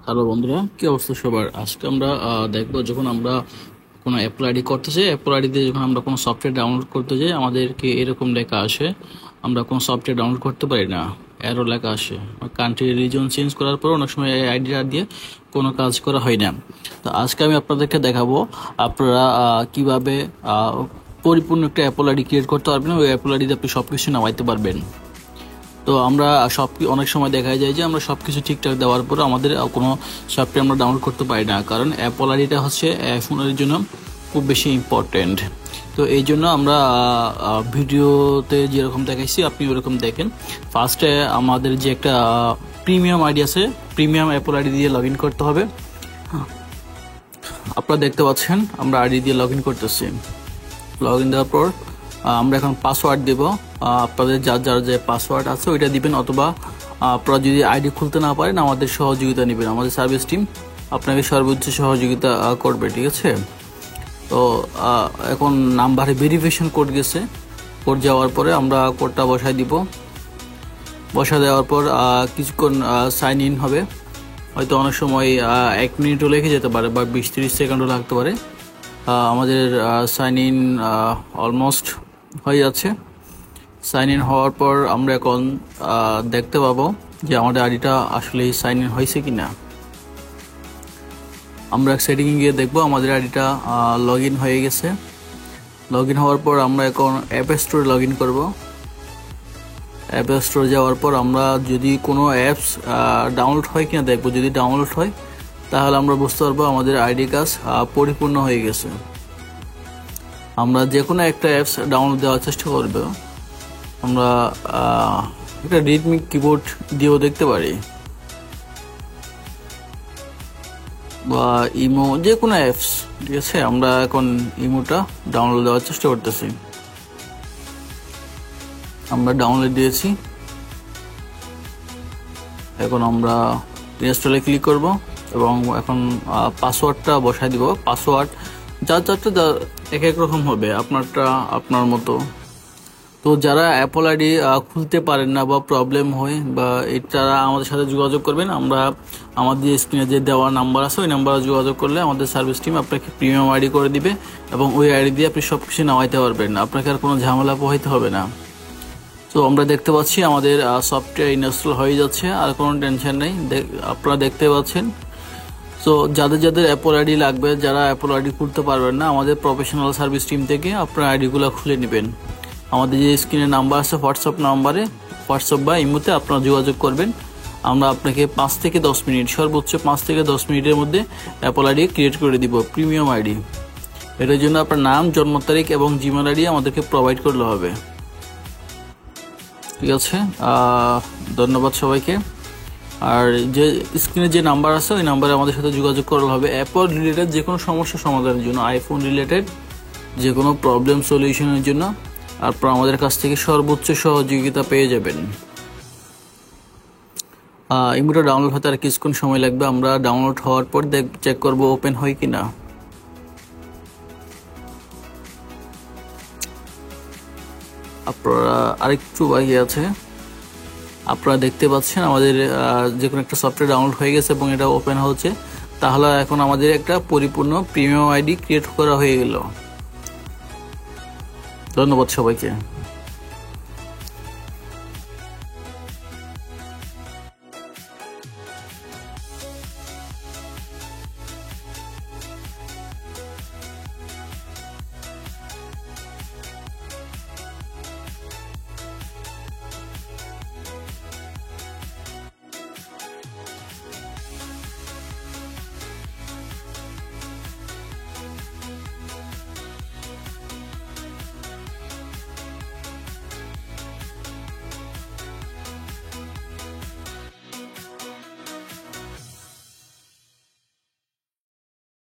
Hello বন্ধুরা, কি অবস্থা সবার? আজকে আমরা দেখবো যখন আমরা কোনো অ্যাপল আইডি করতে চাই, অ্যাপল আইডি দিয়ে যখন আমরা কোনো সফটওয়্যার ডাউনলোড করতে যাই আমাদেরকে এরকম লেখা আসে, আমরা কোনো সফটওয়্যার ডাউনলোড করতে পারি না, এরর লেখা আসে। কান্ট্রি রিজন চেঞ্জ করার পর অনেক সময় এই আইডিটা দিয়ে কোনো কাজ করা হয় না। তো আজকে আমি আপনাদেরকে দেখাবো আপনারা কিভাবে পরিপূর্ণ একটা অ্যাপল আইডি ক্রিয়েট করতে পারবেন, ওই অ্যাপল আইডিতে আপনি সব কিছু নামাইতে পারবেন। তো আমরা অনেক সময় দেখা যায় যে আমরা সব কিছু ঠিকঠাক দেওয়ার পর আমাদের কোনো সফটওয়্যার আমরা ডাউনলোড করতে পারি না, কারণ অ্যাপল আইডিটা হচ্ছে ফোনের জন্য খুব বেশি ইম্পর্টেন্ট। তো এই জন্য আমরা ভিডিওতে যেরকম দেখাইছি আপনি ওরকম দেখেন। ফার্স্টে আমাদের যে একটা প্রিমিয়াম আইডি আছে, প্রিমিয়াম অ্যাপল আইডি দিয়ে লগ ইন করতে হবে। আপনারা দেখতে পাচ্ছেন আমরা আইডি দিয়ে লগ ইন করতেছি। লগ ইন দেওয়ার পর আমরা এখন পাসওয়ার্ড দেব। আপনাদের যার যে পাসওয়ার্ড আছে ওইটা দিবেন, অথবা আপনারা যদি আইডি খুলতে না পারেন আমাদের সহযোগিতা নেবেন, আমাদের সার্ভিস টিম আপনাকে সর্বোচ্চ সহযোগিতা করবে, ঠিক আছে? তো এখন নাম্বারে ভেরিফিকেশন কোড গেছে, কোড যাওয়ার পরে আমরা কোডটা বসাই দিব। বসা দেওয়ার পর কিছুক্ষণ সাইন ইন হবে, হয়তো অনেক সময় 1 মিনিটও লেগে যেতে পারে বা 20-30 সেকেন্ডও লাগতে পারে। আমাদের সাইন ইন অলমোস্ট হয়ে যাচ্ছে। সাইন ইন হওয়ার পর আমরা এখন দেখতে পাবো যে আমাদের আইডিটা আসলে সাইন ইন হয়েছে কিনা। আমরা সেটিংয়ে গিয়ে দেখবো আমাদের আইডিটা লগ ইন হয়ে গেছে। লগ ইন হওয়ার পর আমরা এখন অ্যাপ স্টোরে লগ ইন করবো। অ্যাপ স্টোরে যাওয়ার পর আমরা যদি কোনো অ্যাপস ডাউনলোড হয় কিনা দেখবো। যদি ডাউনলোড হয় তাহলে আমরা বুঝতে পারবো আমাদের আইডি কাজ পরিপূর্ণ হয়ে গেছে। আমরা যে কোনো একটা অ্যাপস ডাউনলোড দেওয়ার চেষ্টা করব। আমরা একটা রেডমি কিবোর্ড দিয়েও দেখতে পারি, বা ইমো, যে কোনো অ্যাপস, ঠিক আছে? আমরা এখন ইমোটা ডাউনলোড দেওয়ার চেষ্টা করতেছি। আমরা ডাউনলোড দিয়েছি, এখন আমরা ইনস্টলে ক্লিক করব এবং এখন পাসওয়ার্ডটা বসাই দিব। পাসওয়ার্ড যারটা এক এক রকম হবে, আপনারটা আপনার মতো। তো যারা অ্যাপল আইডি খুলতে পারেন না বা প্রবলেম হয় বা তারা আমাদের সাথে যোগাযোগ করবেন। আমাদের স্ক্রিনে যে দেওয়া নাম্বার আছে ওই নাম্বারে যোগাযোগ করলে আমাদের সার্ভিস টিম আপনাকে প্রিমিয়াম আইডি করে দিবে এবং ওই আইডি দিয়ে আপনি সব কিছু নামাইতে পারবেন, আপনাকে আর কোনো ঝামেলা পোহাইতে হবে না। তো আমরা দেখতে পাচ্ছি আমাদের সফটওয়্যার ইনস্টল হয়ে যাচ্ছে, আর কোনো টেনশন নেই, আপনারা দেখতে পাচ্ছেন। তো যাদের অ্যাপল আইডি লাগবে, যারা অ্যাপল আইডি খুলতে পারবেন না, আমাদের প্রফেশনাল সার্ভিস টিম থেকে আপনার আইডিগুলো খুলে নেবেন। আমাদের যে স্ক্রিনে নাম্বার আছে হোয়াটসঅ্যাপ নাম্বারে, হোয়াটসঅ্যাপ বা ইমোতে আপনারা যোগাযোগ করবেন। আমরা আপনাকে 5 থেকে 10 মিনিট, সর্বোচ্চ 5 থেকে 10 মিনিটের মধ্যে অ্যাপল আইডি ক্রিয়েট করে দিব, প্রিমিয়াম আইডি। এটার জন্য আপনার নাম, জন্ম তারিখ এবং জিমেল আইডি আমাদেরকে প্রোভাইড করলে হবে, ঠিক আছে? ধন্যবাদ সবাইকে। আর যে স্ক্রিনে যে নাম্বার আছে ওই নাম্বারে আমাদের সাথে যোগাযোগ করলে হবে অ্যাপল রিলেটেড যে কোনো সমস্যা সমাধানের জন্য, আইফোন রিলেটেড যে কোনো প্রবলেম সলিউশনের জন্য আপনারা আমাদের কাছ থেকে সর্বোচ্চ সহযোগিতা পেয়ে যাবেন। ইমোটা ডাউনলোড হতে আর কিছুক্ষণ সময় লাগবে। আমরা ডাউনলোড হওয়ার পর চেক করবো ওপেন হয় কিনা। আপনারা আরেকটু বাকি আছে। আপনারা দেখতে পাচ্ছেন আমাদের যে কোনো একটা সফটওয়্যার ডাউনলোড হয়ে গেছে এবং এটা ওপেন হচ্ছে। তাহলে এখন আমাদের একটা পরিপূর্ণ প্রিমিয়াম আইডি ক্রিয়েট করা হয়ে গেল। ধন্যবাদ সবাইকে।